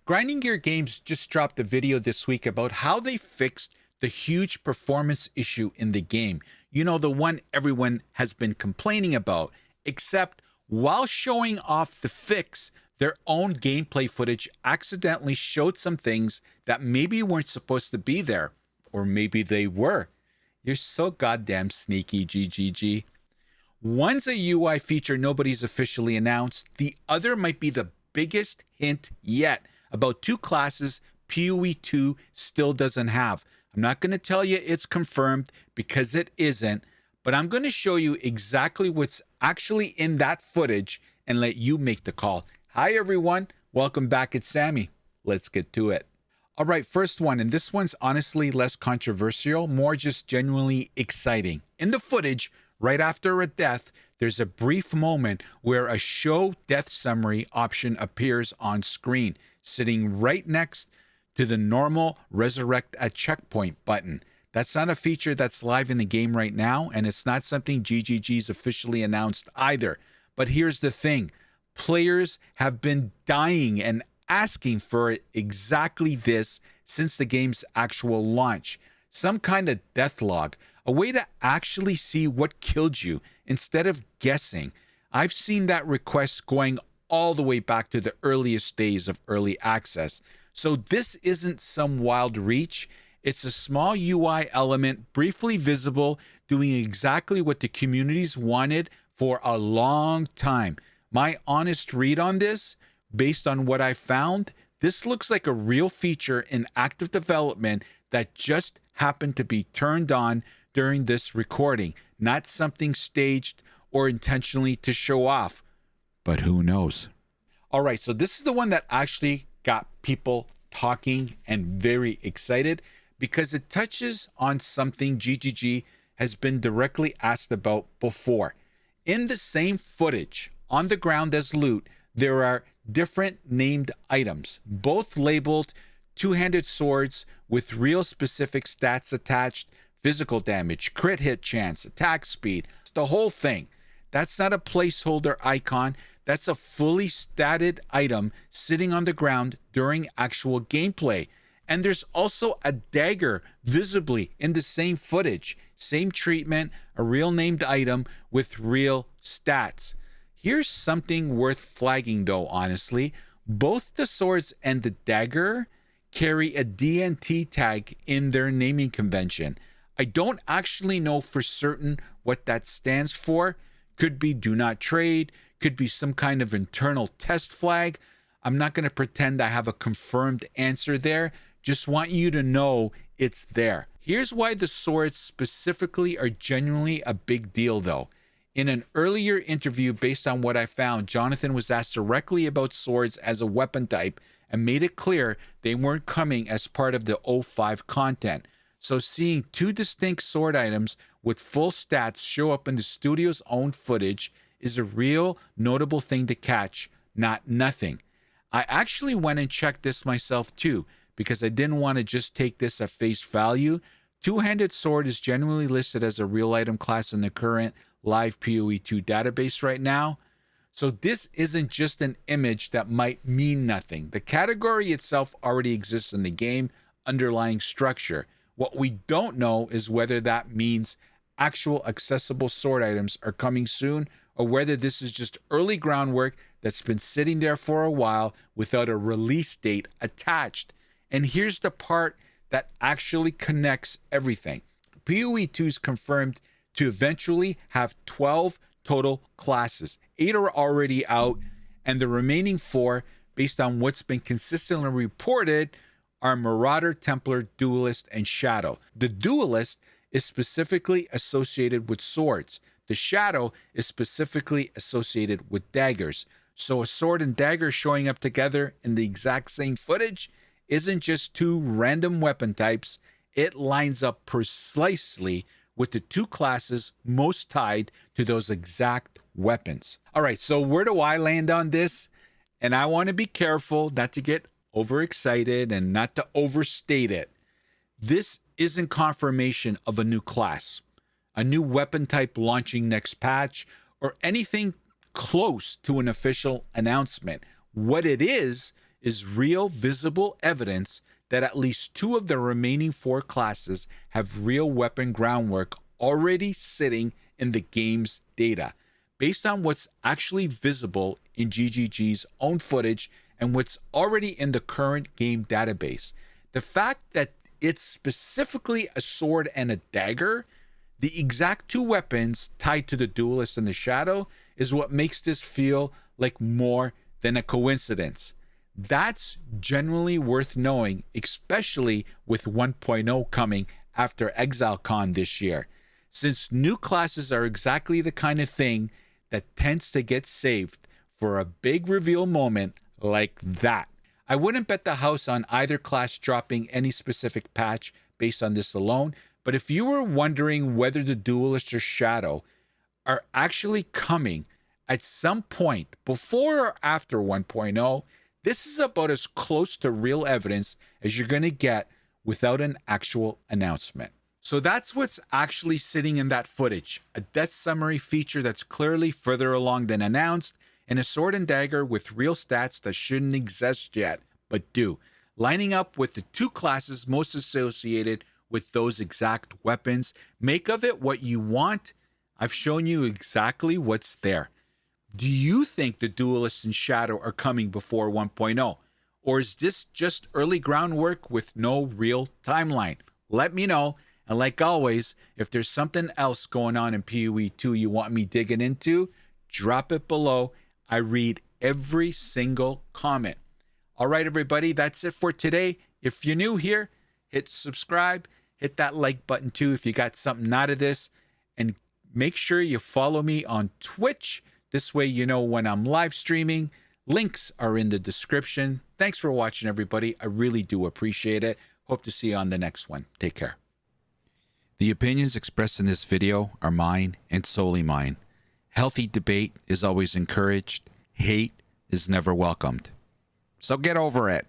Grinding Gear Games just dropped a video this week about how they fixed the huge performance issue in the game. You know, the one everyone has been complaining about, except while showing off the fix, their own gameplay footage accidentally showed some things that maybe weren't supposed to be there, or maybe they were. You're so goddamn sneaky, GGG. One's a UI feature nobody's officially announced. The other might be the biggest hint yet about two classes POE2 still doesn't have. I'm not going to tell you it's confirmed because it isn't, but I'm going to show you exactly what's actually in that footage and let you make the call. Hi everyone, welcome back. It's Sammy. Let's get to it. All right, first one, and this one's honestly less controversial, more just genuinely exciting. In the footage, right after a death, there's a brief moment where a show death summary option appears on screen, sitting right next to the normal resurrect at checkpoint button. That's not a feature that's live in the game right now, and it's not something GGG's officially announced either. But here's the thing. Players have been dying and asking for exactly this since the game's actual launch. Some kind of death log, a way to actually see what killed you instead of guessing. I've seen that request going all the way back to the earliest days of early access. So this isn't some wild reach. It's a small UI element, briefly visible, doing exactly what the communities wanted for a long time. My honest read on this, based on what I found, this looks like a real feature in active development that just happened to be turned on during this recording, not something staged or intentionally to show off. But who knows? All right, so this is the one that actually got people talking and very excited because it touches on something GGG has been directly asked about before. In the same footage, on the ground as loot, there are different named items, both labeled two-handed swords with real specific stats attached, physical damage, crit hit chance, attack speed, the whole thing. That's not a placeholder icon. That's a fully statted item sitting on the ground during actual gameplay. And there's also a dagger visibly in the same footage. Same treatment, a real named item with real stats. Here's something worth flagging though, honestly. Both the swords and the dagger carry a DNT tag in their naming convention. I don't actually know for certain what that stands for. Could be do not trade, could be some kind of internal test flag. I'm not going to pretend I have a confirmed answer there. Just want you to know it's there. Here's why the swords specifically are genuinely a big deal though. In an earlier interview, based on what I found, Jonathan was asked directly about swords as a weapon type and made it clear they weren't coming as part of the 05 content. So seeing two distinct sword items with full stats show up in the studio's own footage is a real notable thing to catch, not nothing. I actually went and checked this myself too, because I didn't want to just take this at face value. Two-handed sword is generally listed as a real item class in the current live POE2 database right now. So this isn't just an image that might mean nothing. The category itself already exists in the game, underlying structure. What we don't know is whether that means actual accessible sword items are coming soon, or whether this is just early groundwork that's been sitting there for a while without a release date attached. And here's the part that actually connects everything. POE2 is confirmed to eventually have 12 total classes. 8 are already out, and the remaining 4, based on what's been consistently reported, are Marauder, Templar, Duelist, and Shadow. The Duelist is specifically associated with swords. The Shadow is specifically associated with daggers. So a sword and dagger showing up together in the exact same footage isn't just two random weapon types. It lines up precisely with the two classes most tied to those exact weapons. All right, so where do I land on this? And I want to be careful not to get overexcited and not to overstate it. This isn't confirmation of a new class, a new weapon type launching next patch, or anything close to an official announcement. What it is is real visible evidence that at least 2 of the remaining 4 classes have real weapon groundwork already sitting in the game's data, based on what's actually visible in GGG's own footage and what's already in the current game database. The fact that it's specifically a sword and a dagger, the exact 2 weapons tied to the duelist and the shadow, is what makes this feel like more than a coincidence. That's generally worth knowing, especially with 1.0 coming after ExileCon this year, since new classes are exactly the kind of thing that tends to get saved for a big reveal moment like that. I wouldn't bet the house on either class dropping any specific patch based on this alone, but if you were wondering whether the duelist or shadow are actually coming at some point before or after 1.0, this is about as close to real evidence as you're going to get without an actual announcement. So that's what's actually sitting in that footage, a death summary feature that's clearly further along than announced, and a sword and dagger with real stats that shouldn't exist yet, but do, lining up with the 2 classes most associated with those exact weapons. Make of it what you want. I've shown you exactly what's there. Do you think the duelist and shadow are coming before 1.0? Or is this just early groundwork with no real timeline? Let me know. And like always, if there's something else going on in POE2 you want me digging into, drop it below. I read every single comment. All right, everybody, that's it for today. If you're new here, hit subscribe, hit that like button too if you got something out of this, and make sure you follow me on Twitch. This way you know when I'm live streaming. Links are in the description. Thanks for watching, everybody. I really do appreciate it. Hope to see you on the next one. Take care. The opinions expressed in this video are mine and solely mine. Healthy debate is always encouraged. Hate is never welcomed. So get over it.